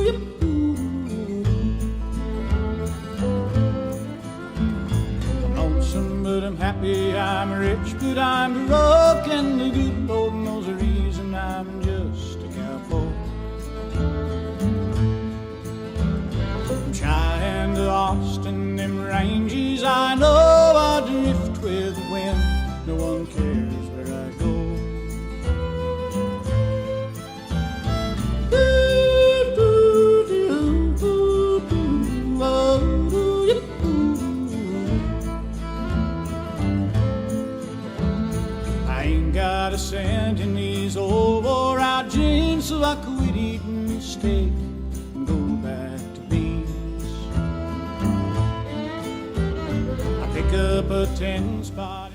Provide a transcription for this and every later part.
I'm lonesome, but I'm happy. I'm rich, but I'm broke, and the good Lord knows the reason I'm just a cowboy. From Cheyenne to Austin, them ranges, I know I drift with the wind. No one cares where I go. I ain't got a cent in these old wore-out jeans, so I quit eating steak and go back to beans. I pick up a 10-spot.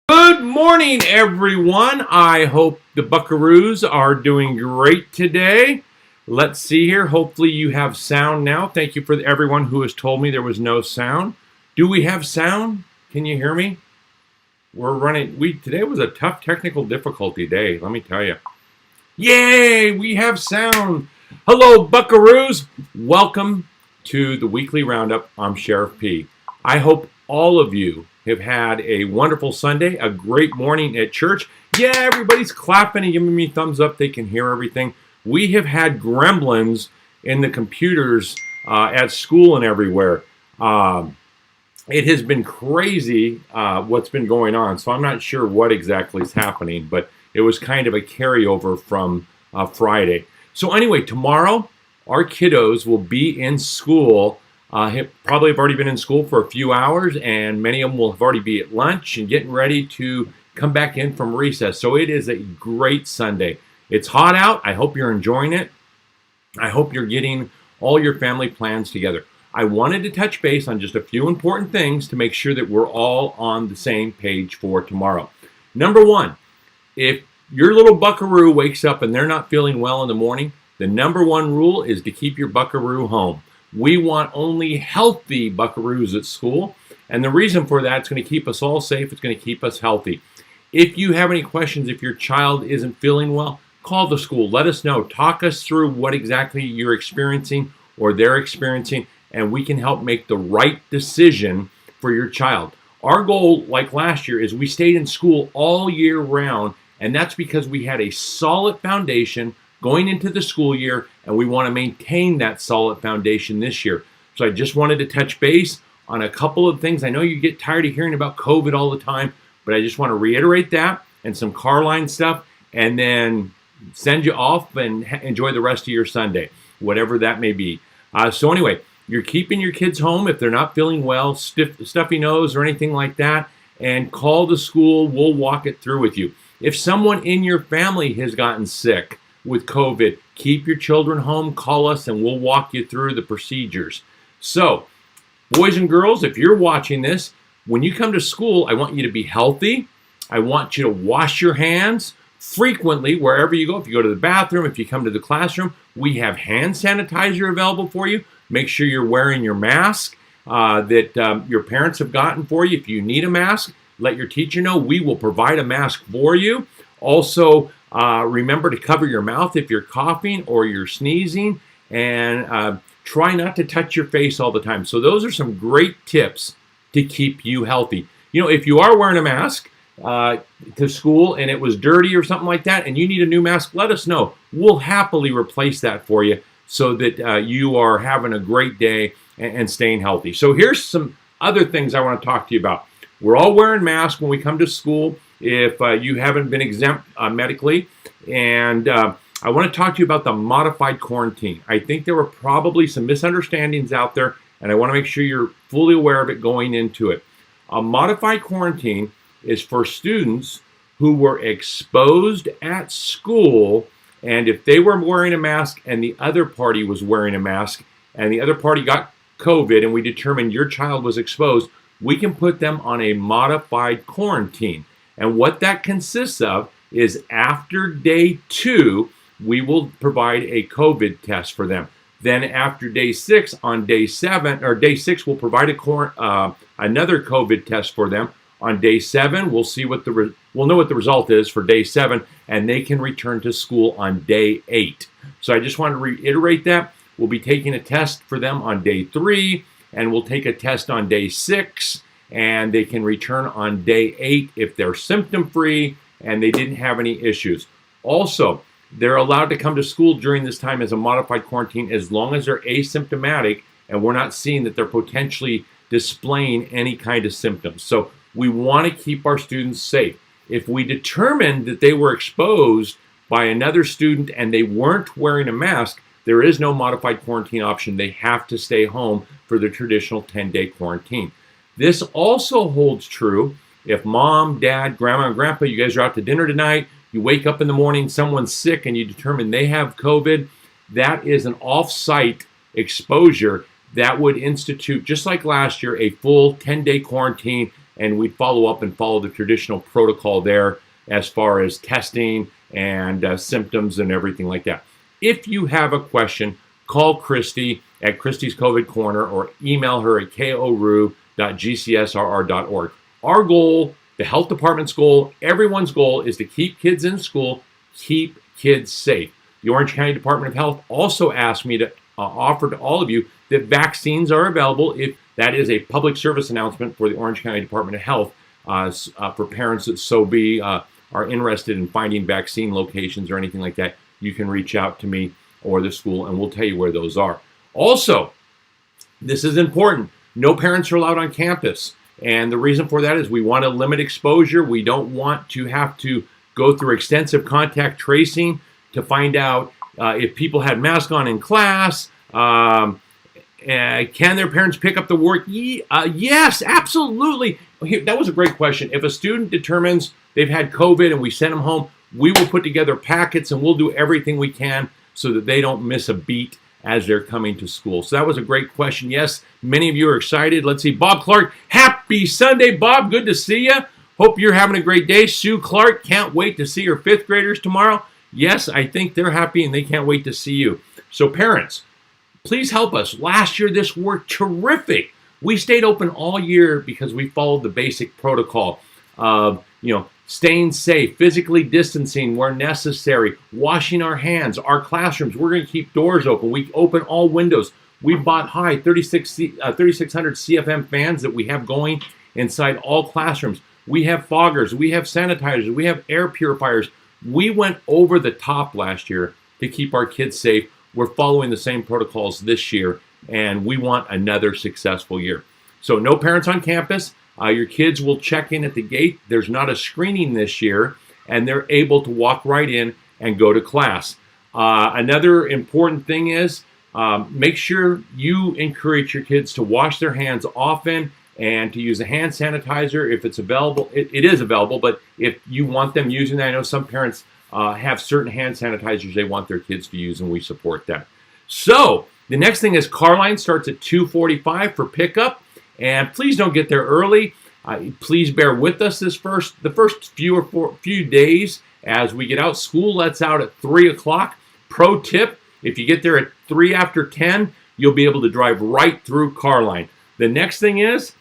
Good morning, everyone. I hope the Buckaroos are doing great today. Let's see here. Hopefully you have sound now. Thank you for everyone who has told me there was no sound. Do we have sound? Can you hear me? We're running. Today was a tough technical difficulty day, let me tell you. Yay, we have sound. Hello, Buckaroos. Welcome to the weekly roundup. I'm Sheriff P. I hope all of you have had a wonderful Sunday, a great morning at church. Yeah, everybody's clapping and giving me thumbs up. They can hear everything. We have had gremlins in the computers at school and everywhere. It has been crazy what's been going on, so I'm not sure what exactly is happening, but it was kind of a carryover from Friday. So anyway, tomorrow our kiddos will be in school. Probably have already been in school for a few hours, and many of them will have already be at lunch and getting ready to come back in from recess. So it is a great Sunday. It's hot out. I hope you're enjoying it. I hope you're getting all your family plans together. I wanted to touch base on just a few important things to make sure that we're all on the same page for tomorrow. Number one, if your little buckaroo wakes up and they're not feeling well in the morning, the number one rule is to keep your buckaroo home. We want only healthy buckaroos at school, and the reason for that, it's going to keep us all safe. It's going to keep us healthy. If you have any questions, if your child isn't feeling well, call the school. Let us know. Talk us through what exactly you're experiencing or they're experiencing, and we can help make the right decision for your child. Our goal, like last year, is we stayed in school all year round, and that's because we had a solid foundation going into the school year, and we want to maintain that solid foundation this year. So I just wanted to touch base on a couple of things. I know you get tired of hearing about COVID all the time, but I just want to reiterate that and some carline stuff, and then send you off and enjoy the rest of your Sunday, whatever that may be. So anyway, you're keeping your kids home if they're not feeling well, stuffy nose or anything like that, and call the school. We'll walk it through with you. If someone in your family has gotten sick with COVID, keep your children home, call us, and we'll walk you through the procedures. So, boys and girls, if you're watching this, when you come to school, I want you to be healthy. I want you to wash your hands frequently wherever you go. If you go to the bathroom, if you come to the classroom, we have hand sanitizer available for you. Make sure you're wearing your mask that your parents have gotten for you. If you need a mask, let your teacher know. We will provide a mask for you. Also, remember to cover your mouth if you're coughing or you're sneezing, and try not to touch your face all the time. So those are some great tips to keep you healthy. You know, if you are wearing a mask to school and it was dirty or something like that and you need a new mask, let us know. We'll happily replace that for you so that you are having a great day and staying healthy. So here's some other things I want to talk to you about. We're all wearing masks when we come to school if you haven't been exempt medically. And I want to talk to you about the modified quarantine. I think there were probably some misunderstandings out there, and I want to make sure you're fully aware of it going into it. A modified quarantine is for students who were exposed at school, and if they were wearing a mask and the other party was wearing a mask and the other party got COVID and we determined your child was exposed, we can put them on a modified quarantine. And what that consists of is after day 2, we will provide a COVID test for them. Then after day 6, on day 7, or day 6, we'll provide another COVID test for them. On day 7, we'll see what we'll know what the result is for day 7, and they can return to school on day 8. So I just want to reiterate that. We'll be taking a test for them on day 3, and we'll take a test on day 6, and they can return on day 8 if they're symptom-free and they didn't have any issues. Also, they're allowed to come to school during this time as a modified quarantine as long as they're asymptomatic and we're not seeing that they're potentially displaying any kind of symptoms. So we want to keep our students safe. If we determined that they were exposed by another student and they weren't wearing a mask, there is no modified quarantine option. They have to stay home for the traditional 10-day quarantine. This also holds true if mom, dad, grandma, and grandpa, you guys are out to dinner tonight, you wake up in the morning, someone's sick, and you determine they have COVID, that is an off-site exposure that would institute, just like last year, a full 10-day quarantine, and we'd follow up and follow the traditional protocol there as far as testing and symptoms and everything like that. If you have a question, call Christy at Christy's COVID Corner or email her at koru.gcsrr.org. Our goal, the health department's goal, everyone's goal is to keep kids in school, keep kids safe. The Orange County Department of Health also asked me to offer to all of you that vaccines are available. If that is a public service announcement for the Orange County Department of Health for parents that are interested in finding vaccine locations or anything like that, you can reach out to me or the school and we'll tell you where those are. Also, this is important. No parents are allowed on campus. And the reason for that is we want to limit exposure. We don't want to have to go through extensive contact tracing to find out if people had masks on in class. Can their parents pick up the work? Yes, absolutely. That was a great question. If a student determines they've had COVID and we send them home, we will put together packets and we'll do everything we can so that they don't miss a beat as they're coming to school. So that was a great question. Yes, many of you are excited. Let's see, Bob Clark, happy Sunday, Bob. Good to see you. Hope you're having a great day. Sue Clark, can't wait to see her 5th graders tomorrow. Yes, I think they're happy and they can't wait to see you. So parents, please help us. Last year, this worked terrific. We stayed open all year because we followed the basic protocol of, staying safe, physically distancing where necessary, washing our hands, our classrooms. We're going to keep doors open. We open all windows. We bought 3600 CFM fans that we have going inside all classrooms. We have foggers. We have sanitizers. We have air purifiers. We went over the top last year to keep our kids safe. We're following the same protocols this year, and we want another successful year. So no parents on campus. Your kids will check in at the gate. There's not a screening this year, and they're able to walk right in and go to class. Another important thing is make sure you encourage your kids to wash their hands often and to use a hand sanitizer if it's available. It is available, but if you want them using that, I know some parents have certain hand sanitizers they want their kids to use, and we support that. So the next thing is carline starts at 2:45 for pickup. And please don't get there early. Please bear with us the first few days as we get out. School lets out at 3 o'clock. Pro tip, if you get there at 3 after 10, you'll be able to drive right through carline. The next thing is,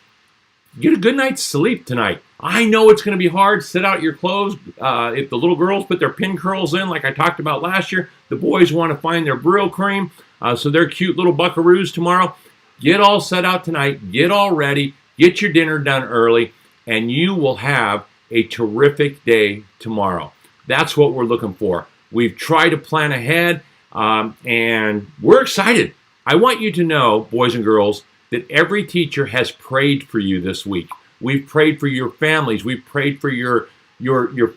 get a good night's sleep tonight. I know it's going to be hard. Sit out your clothes. If the little girls put their pin curls in, like I talked about last year, the boys want to find their Brill cream. So they're cute little buckaroos tomorrow. Get all set out tonight, get all ready, get your dinner done early, and you will have a terrific day tomorrow. That's what we're looking for. We've tried to plan ahead, and we're excited. I want you to know, boys and girls, that every teacher has prayed for you this week. We've prayed for your families. We've prayed for your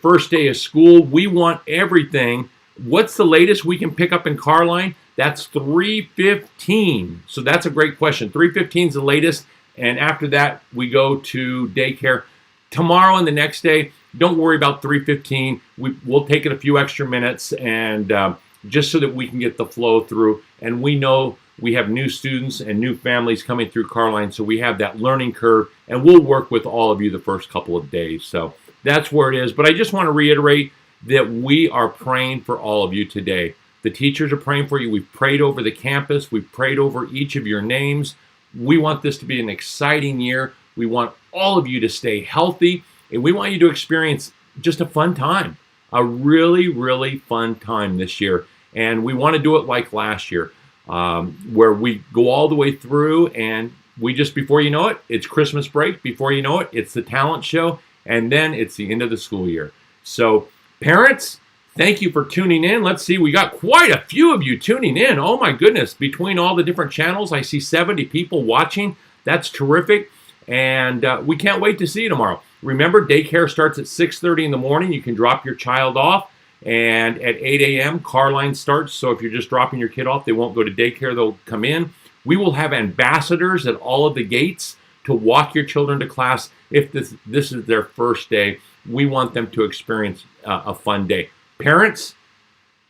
first day of school. We want everything. What's the latest we can pick up in Carline? That's 3:15. So that's a great question. 3:15 is the latest. And after that, we go to daycare. Tomorrow and the next day, don't worry about 3:15. We'll take it a few extra minutes, and just so that we can get the flow through. And we know we have new students and new families coming through Carline, so we have that learning curve, and we'll work with all of you the first couple of days. So that's where it is. But I just want to reiterate that we are praying for all of you today. The teachers are praying for you. We've prayed over the campus. We've prayed over each of your names. We want this to be an exciting year. We want all of you to stay healthy, and we want you to experience just a fun time, a really, really fun time this year. And we want to do it like last year, where we go all the way through, and we just, before you know it, it's Christmas break. Before you know it, it's the talent show, and then it's the end of the school year. So parents, thank you for tuning in. Let's see, we got quite a few of you tuning in. Oh my goodness, between all the different channels, I see 70 people watching. That's terrific. And we can't wait to see you tomorrow. Remember, daycare starts at 6:30 in the morning. You can drop your child off. And at 8 a.m., Carline starts. So if you're just dropping your kid off, they won't go to daycare. They'll come in. We will have ambassadors at all of the gates to walk your children to class. If this is their first day, we want them to experience a fun day. Parents,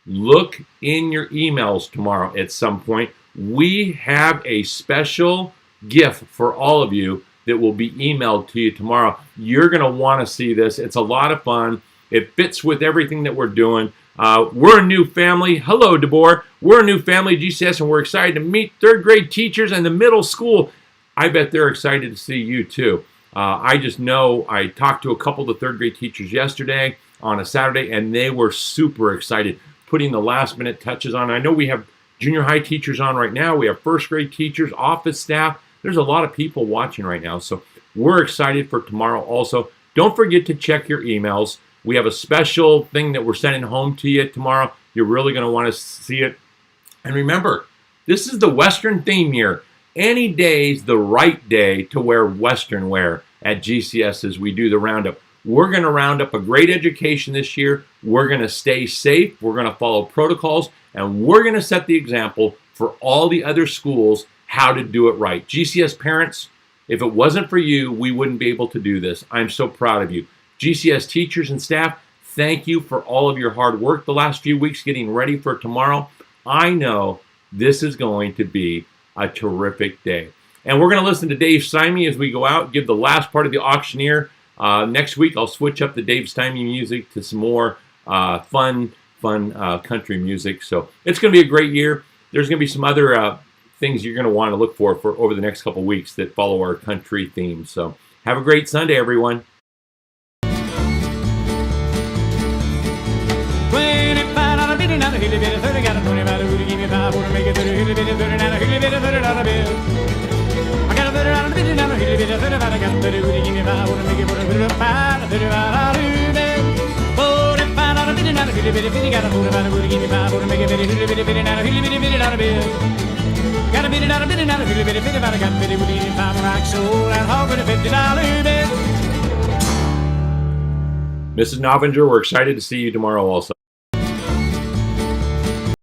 look in your emails tomorrow at some point. We have a special gift for all of you that will be emailed to you tomorrow. You're going to want to see this. It's a lot of fun. It fits with everything that we're doing. We're a new family. Hello, DeBoer. We're a new family at GCS, and we're excited to meet third grade teachers and the middle school. I bet they're excited to see you too. I just know I talked to a couple of the third grade teachers yesterday on a Saturday, and they were super excited, putting the last minute touches on. I know we have junior high teachers on right now. We have first grade teachers, office staff. There's a lot of people watching right now, so we're excited for tomorrow also. Don't forget to check your emails. We have a special thing that we're sending home to you tomorrow. You're really going to want to see it. And remember, this is the Western theme year. Any day's the right day to wear Western wear at GCS as we do the Roundup. We're going to round up a great education this year. We're going to stay safe. We're going to follow protocols. And we're going to set the example for all the other schools how to do it right. GCS parents, if it wasn't for you, we wouldn't be able to do this. I'm so proud of you. GCS teachers and staff, thank you for all of your hard work the last few weeks getting ready for tomorrow. I know this is going to be a terrific day. And we're going to listen to Dave Stymie as we go out, give the last part of the auctioneer. Next week, I'll switch up the Dave Stymie music to some more fun country music. So it's going to be a great year. There's going to be some other things you're going to want to look for over the next couple weeks that follow our country theme. So have a great Sunday, everyone. Mrs. Novinger, we're excited to see you tomorrow also.